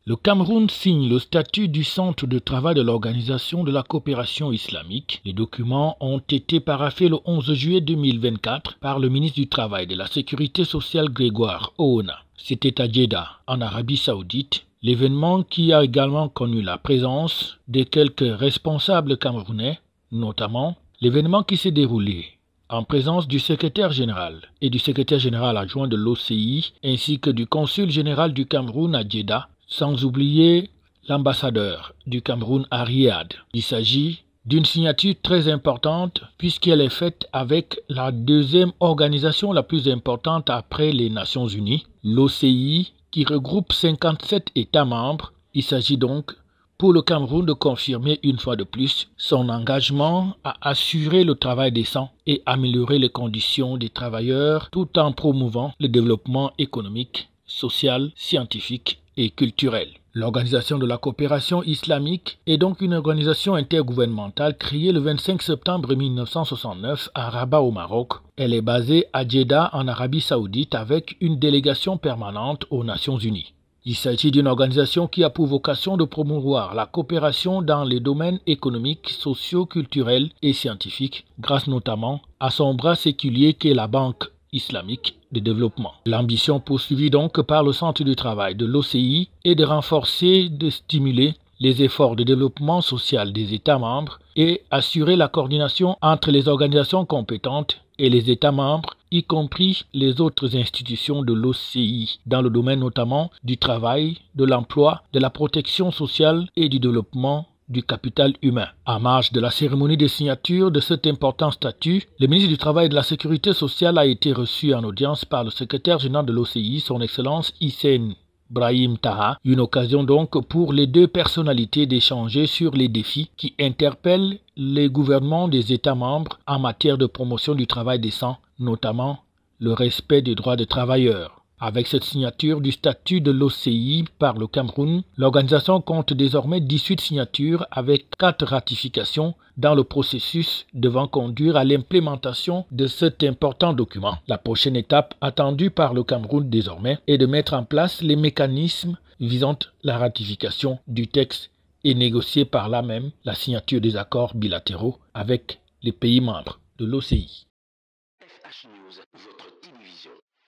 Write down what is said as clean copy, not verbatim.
Le Cameroun signe le statut du centre de travail de l'Organisation de la coopération islamique. Les documents ont été paraphés le 11 juillet 2024 par le ministre du Travail et de la Sécurité sociale Grégoire Oona. C'était à Jeddah, en Arabie Saoudite. L'événement qui a également connu la présence de quelques responsables camerounais, notamment l'événement qui s'est déroulé en présence du secrétaire général et du secrétaire général adjoint de l'OCI ainsi que du consul général du Cameroun à Jeddah, sans oublier l'ambassadeur du Cameroun à Riyad. Il s'agit d'une signature très importante puisqu'elle est faite avec la deuxième organisation la plus importante après les Nations Unies, l'OCI, qui regroupe 57 États membres. Il s'agit donc pour le Cameroun de confirmer une fois de plus son engagement à assurer le travail décent et améliorer les conditions des travailleurs tout en promouvant le développement économique, social, scientifique et culturel. L'Organisation de la coopération islamique est donc une organisation intergouvernementale créée le 25 septembre 1969 à Rabat au Maroc. Elle est basée à Jeddah en Arabie Saoudite avec une délégation permanente aux Nations Unies. Il s'agit d'une organisation qui a pour vocation de promouvoir la coopération dans les domaines économiques, sociaux, culturels et scientifiques, grâce notamment à son bras séculier qu'est la Banque islamique de développement. L'ambition poursuivie donc par le Centre du travail de l'OCI est de renforcer, de stimuler les efforts de développement social des États membres et assurer la coordination entre les organisations compétentes et les États membres, y compris les autres institutions de l'OCI, dans le domaine notamment du travail, de l'emploi, de la protection sociale et du développement du capital humain. En marge de la cérémonie de signature de cet important statut, le ministre du Travail et de la Sécurité sociale a été reçu en audience par le secrétaire général de l'OCI, son Excellence Hissène Brahim Taha, une occasion donc pour les deux personnalités d'échanger sur les défis qui interpellent les gouvernements des États membres en matière de promotion du travail décent, notamment le respect des droits des travailleurs. Avec cette signature du statut de l'OCI par le Cameroun, l'organisation compte désormais 18 signatures avec 4 ratifications dans le processus devant conduire à l'implémentation de cet important document. La prochaine étape attendue par le Cameroun désormais est de mettre en place les mécanismes visant la ratification du texte et négocier par là même la signature des accords bilatéraux avec les pays membres de l'OCI.